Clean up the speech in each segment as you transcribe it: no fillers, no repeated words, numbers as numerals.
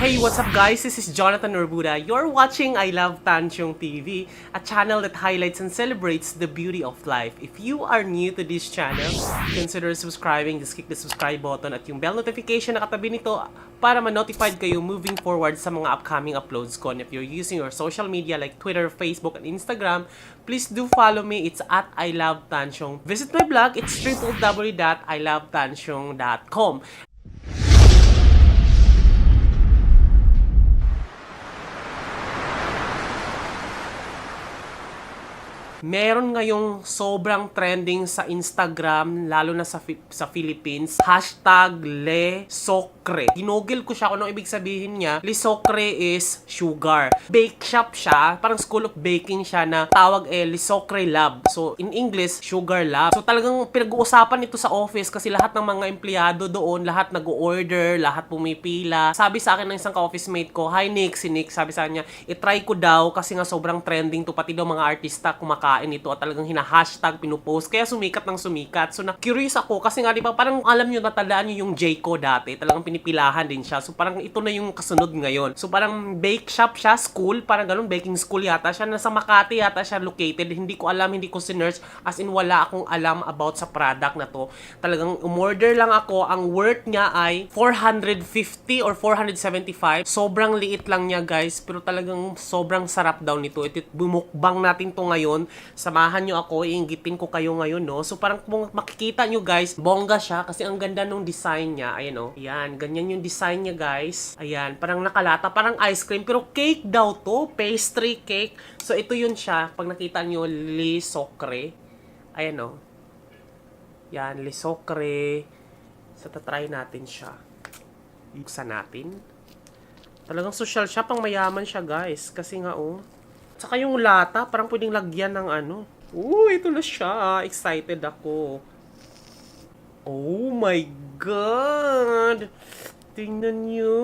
Hey, what's up guys? This is Jonathan Urbuda. You're watching I Love Tansyong TV, a channel that highlights and celebrates the beauty of life. If you are new to this channel, consider subscribing. Just click the subscribe button at yung bell notification na katabi nito para ma-notified kayo moving forward sa mga upcoming uploads ko. And if you're using your social media like Twitter, Facebook, and Instagram, please do follow me. It's at I Love Tansyong. Visit my blog. It's www.ilovetansyong.com. Meron ngayong sobrang trending sa Instagram, lalo na sa Philippines, hashtag Lesocre. Ginugol ko siya kung anong ibig sabihin niya. Lesocre is sugar. Bake shop siya, parang school of baking siya na tawag Lesocre Lab. So, in English, Sugar Lab. So, talagang pinag-uusapan ito sa office kasi lahat ng mga empleyado doon, lahat nag-order, lahat pumipila. Sabi sa akin ng isang ka-office mate ko, "Hi Nick," si Nick, sabi sa kanya, "I-try ko daw kasi nga sobrang trending to, pati daw mga artista kumakain ito at talagang hina-hashtag, pinupost. Kaya sumikat ng sumikat. So, na-curious ako kasi nga, di ba, parang alam nyo, natandaan nyo yung Jayco dati. Talagang pinipilahan din siya. So, parang ito na yung kasunod ngayon. So, parang bake shop siya, school, parang ganun, baking school yata siya. Nasa Makati yata siya located. Hindi ko alam, hindi ko sinerch. As in, wala akong alam about sa product na to. Talagang umorder lang ako. Ang worth niya ay 450 or 475. Sobrang liit lang niya, guys. Pero talagang sobrang sarap daw nito. Ito, bumukbang natin to ngayon. Samahan nyo ako, iinggitin ko kayo ngayon, no? So, parang kung makikita nyo, guys, bongga siya kasi ang ganda nung design niya. Ayan, no? Ayan, ganyan yung design niya, guys. Ayan, parang nakalata, parang ice cream. Pero cake daw to, pastry cake. So, ito yun siya. Pag nakita nyo, Lesocre. Ayan, no? Yan, Lesocre. So, tatry natin siya. Buksan natin. Talagang social siya, pang mayaman siya, guys. Kasi nga, oh. Saka yung lata, parang pwedeng lagyan ng ano. Ito na siya. Excited ako. Oh my God! Tingnan nyo.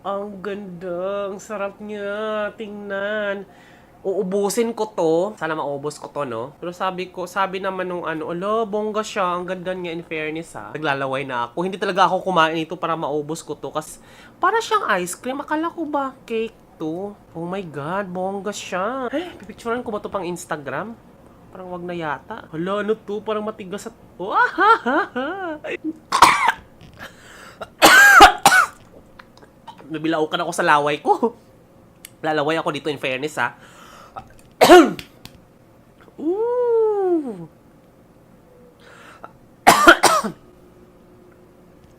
Ang ganda. Ang sarap niya. Tingnan. Uubusin ko to. Sana maubos ko to, no? Pero sabi naman nung ano, ala, bongga siya. Ang ganda niya, in fairness, ha. Naglalaway na ako. Hindi talaga ako kumain ito para maubos ko to. Kasi para siyang ice cream. Akala ko ba cake to? Oh my God, bongga siya. Pipicturean ko ba to pang Instagram? Parang wag na yata. Hala, ano to? Parang matigas at... Nabilaukan ako sa laway ko. Lalaway ako dito, in fairness, ha.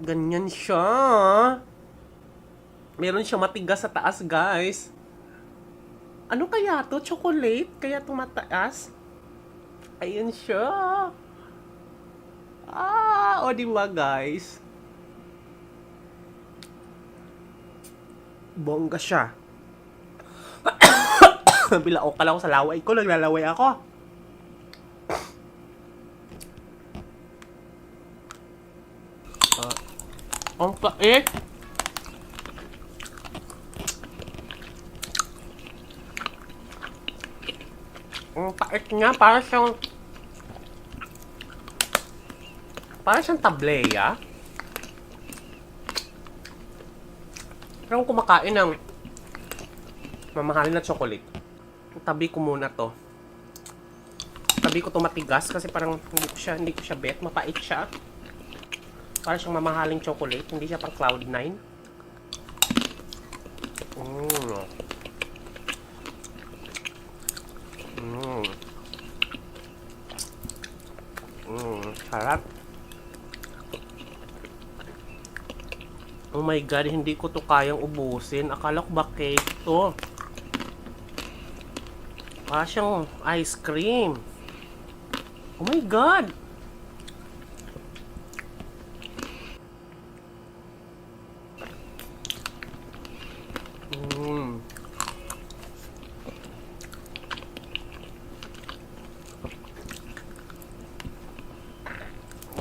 Ganyan siya. Meron siyang matigas sa taas, guys. Ano kaya to? Chocolate? Kaya to mataas? Ayan siya. O diba, guys? Bongga siya. Bilao ka lang ako sa laway ko. Naglalaway ako. Ang pait. Ang pait niya, para siyang tableya. Pero kung kumakain ng mamahalin na chocolate, tabi ko muna to. Tabi ko to matigas kasi parang hindi ko siya bet. Mapait siya. Para siyang mamahaling chocolate, hindi siya pang Cloud9. Sarap. Oh my God, hindi ko to kayang ubusin. Akala ko ba cake to? Para siyang ice cream. Oh my God!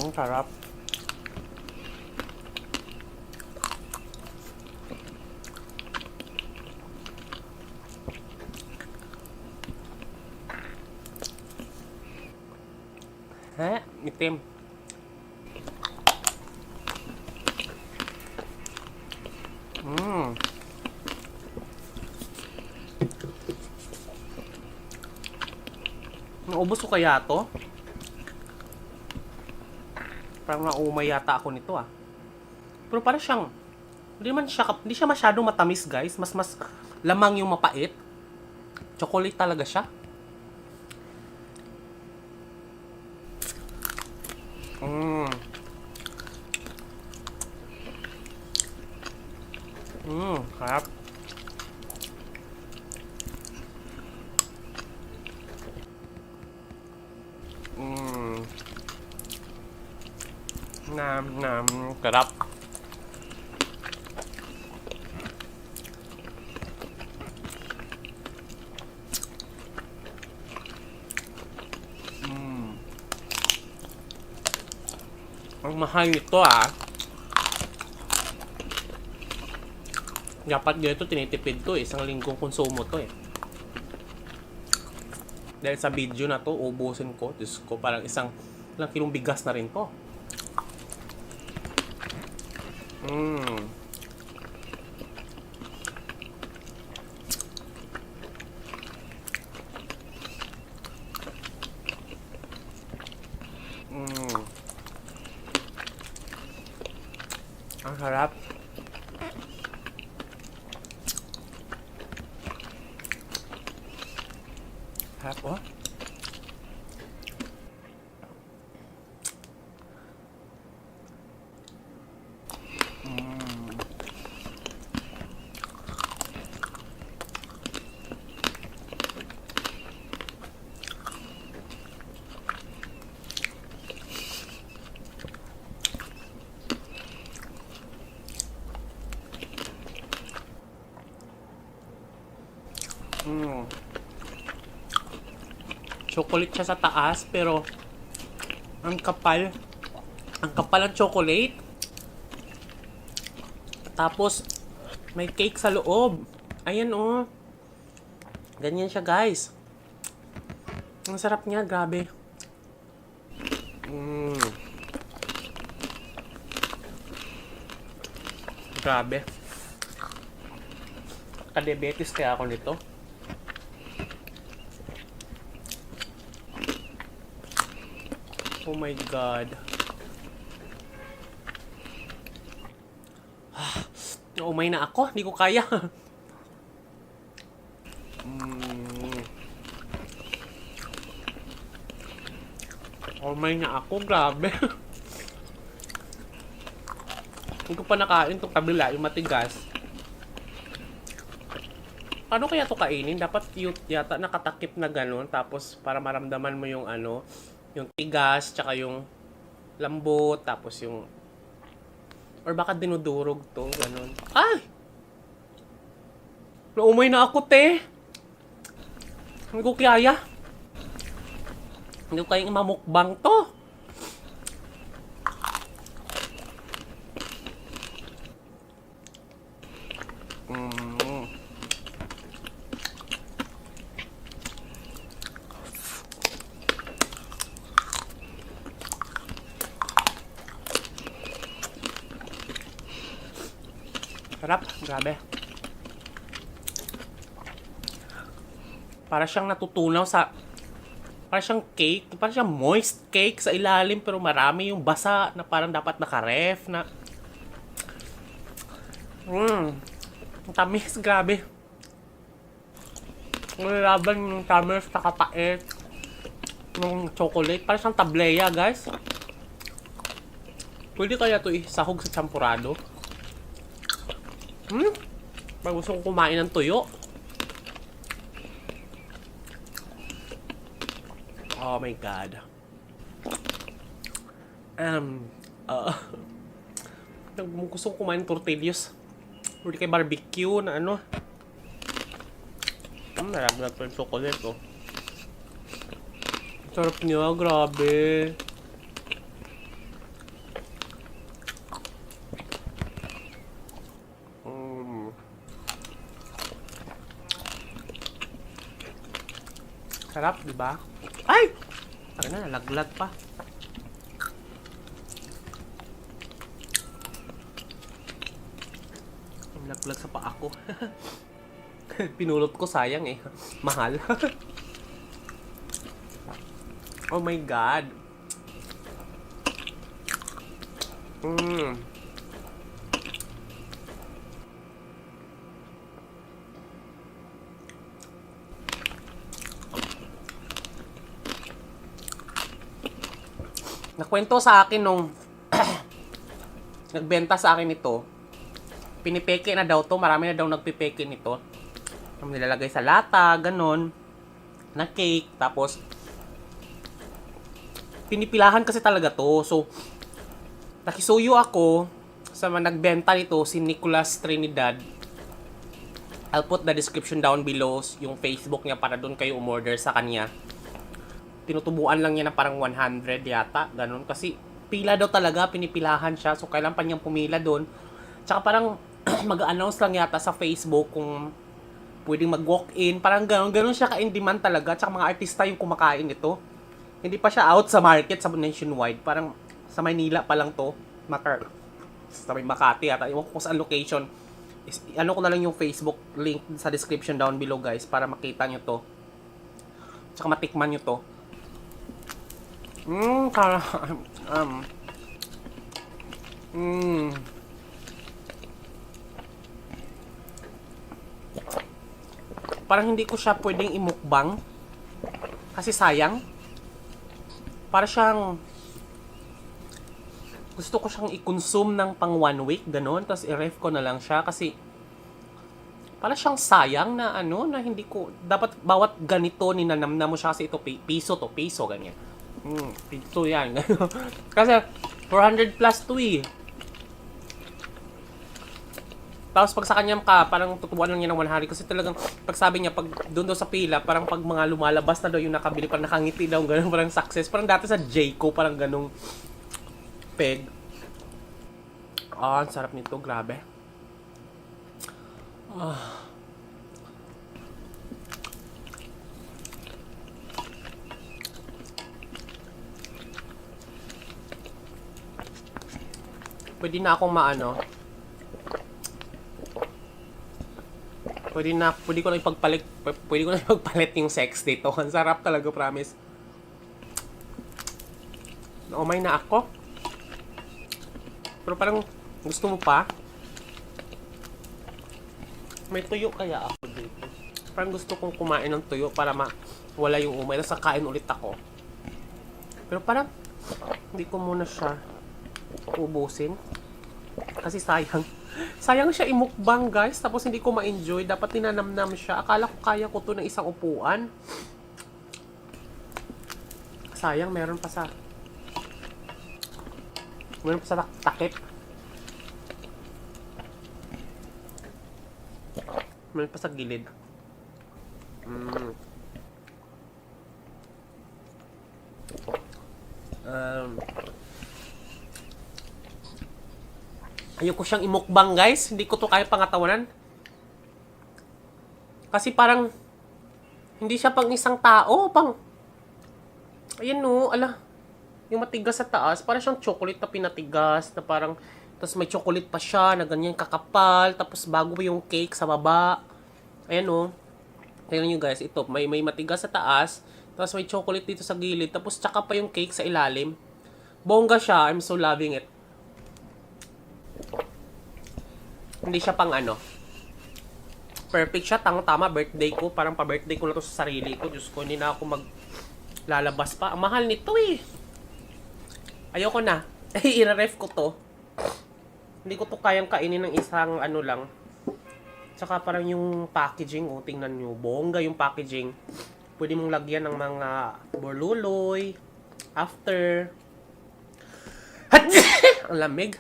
Ang sarap. Itim. Maubos ko kaya to? Parang naumay yata ako nito ah. Pero parang siyang, hindi siya masyadong matamis guys. Mas lamang yung mapait. Chocolate talaga siya. Harap. Sarap. Ang mahal nito ah. Dapat dito tinitipid to eh. Isang linggong konsumo to eh. Dahil sa video na to, ubusin ko. Diyos ko, parang ilang kilong bigas na rin to. Ang harap. Harap oh. Chocolate siya sa taas, pero ang kapal. Ang kapal ng chocolate. Tapos, may cake sa loob. Ayan oh. Ganyan siya guys. Ang sarap niya, grabe. Grabe. Kadiabetes kaya ako nito. Oh my God. Naumay na ako. Hindi ko kaya. Naumay na ako. Grabe. Hindi ko pa nakain itong kabila. Yung matigas. Paano kaya ito kainin? Dapat yata nakatakip na gano'n. Tapos para maramdaman mo yung ano, yung tigas, tsaka yung lambot, tapos yung... Or baka dinudurog to, ganun. Ay! Naumay na ako, te! Hindi ko kaya. Hindi ko kayang mamukbang to. Sarap, grabe. Para siyang natutunaw sa... Para siyang cake, para siyang moist cake sa ilalim, pero marami yung basa na parang dapat naka-ref na... Ang tamis, grabe. Nalaban yung tamis sa kapait ng chocolate. Para siyang tableya, guys. Pwede kaya ito isahog sa champurado? Pag gusto kong kumain ng tuyo. Oh my God. Gusto kong kumain ng tortillas. Pwede kay barbecue na ano. Nalaglag pa yung chocolate oh. Sarap niya, grabe. Sarap, di ba? Ay! Ay na, nalaglag pa. Nalaglag sa paa ko. Pinulot ko, sayang eh. Mahal. Oh my God. Nakwento sa akin nung nagbenta sa akin ito. Pinipeke na daw to. Marami na daw nagpipeke nito. Nilalagay sa lata, ganon. Na cake. Tapos, pinipilahan kasi talaga to. So, nakisuyo ako sa nagbenta nito, si Nicholas Trinidad. I'll put the description down below, yung Facebook niya para doon kayo umorder sa kanya. Tinutubuan lang niya na parang 100 yata, ganun. Kasi pila daw talaga, pinipilahan siya. So, kailan pa niyang pumila doon. Tsaka parang mag-announce lang yata sa Facebook kung pwedeng mag-walk-in. Parang ganun siya ka-in-demand talaga. Tsaka mga artista yung kumakain ito. Hindi pa siya out sa market, sa nationwide. Parang sa Maynila pa lang to. Sa may Makati yata. Iwan ko saan location. Ano ko na lang yung Facebook link sa description down below, guys. Para makita nyo to. Tsaka matikman nyo to. Parang hindi ko siya pwedeng imukbang kasi sayang. Para siyang gusto ko siyang i-consume ng pang 1 week, gano'n. Tapos i-ref ko na lang siya kasi para siyang sayang na na hindi ko dapat bawat ganito ninanamnam mo siya kasi ito piso ganyan. Piso yan. Kasi 400 plus to eh. Tapos pag sa kanya parang tutubuan lang niya ng 100 kasi talagang pag sabi niya pag doon daw sa pila, parang pag mga lumalabas na daw yung nakabili, parang nakangiti daw, ganun, parang success. Parang dati sa Jayco, parang ganung peg. Ang sarap nito, grabe. Pwede na akong pwede ko na ipagpalit yung sex dito. Ang sarap talaga, promise. Naumay na ako. Pero parang gusto mo pa? May tuyo kaya ako dito. Parang gusto kong kumain ng tuyo para wala yung umay. Tapos kakain ulit ako. Pero parang hindi ko muna siya ubusin. Kasi sayang. Sayang siya imukbang, guys. Tapos hindi ko ma-enjoy. Dapat ninanamnam siya. Akala ko kaya ko to ng isang upuan. Sayang, meron pa sa takip. Meron pa sa gilid. Ayoko siyang imukbang, guys. Hindi ko to kaya pangatawanan. Kasi parang hindi siya pang isang tao. Ayan no, ala. Yung matigas sa taas, parang siyang chocolate na pinatigas. Na parang, tapos may chocolate pa siya na ganyan kakapal. Tapos bago yung cake sa baba. Ayan no. Tingnan nyo, guys, ito. May matigas sa taas. Tapos may chocolate dito sa gilid. Tapos tsaka pa yung cake sa ilalim. Bongga siya. I'm so loving it. Hindi siya pang perfect siya, tama, birthday ko. Parang pa-birthday ko na to sa sarili ko. Diyos ko, hindi na ako maglalabas pa. Ang mahal nito eh. Ayoko na. I-ref ko to. Hindi ko to kayang kainin ng isang lang. Tsaka parang yung packaging, tingnan nyo. Bongga yung packaging. Pwede mong lagyan ng mga borluloy. After. Ang lamig.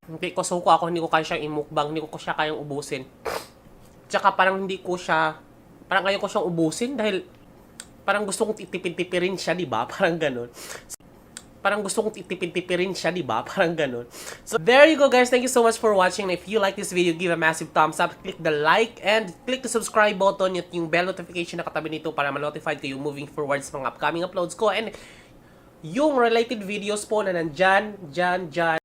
Hindi ko suko ako, hindi ko kaya siyang imukbang, hindi ko siya kayang ubusin. Tsaka parang parang ayaw ko siyang ubusin dahil parang gusto kong titipid-tipirin siya, di ba? Parang ganun. Parang ganun. So, there you go, guys. Thank you so much for watching. If you like this video, give a massive thumbs up. Click the like and click the subscribe button at yung bell notification na katabi nito para ma-notified kayo moving forward sa mga upcoming uploads ko. And yung related videos po na nandyan, dyan,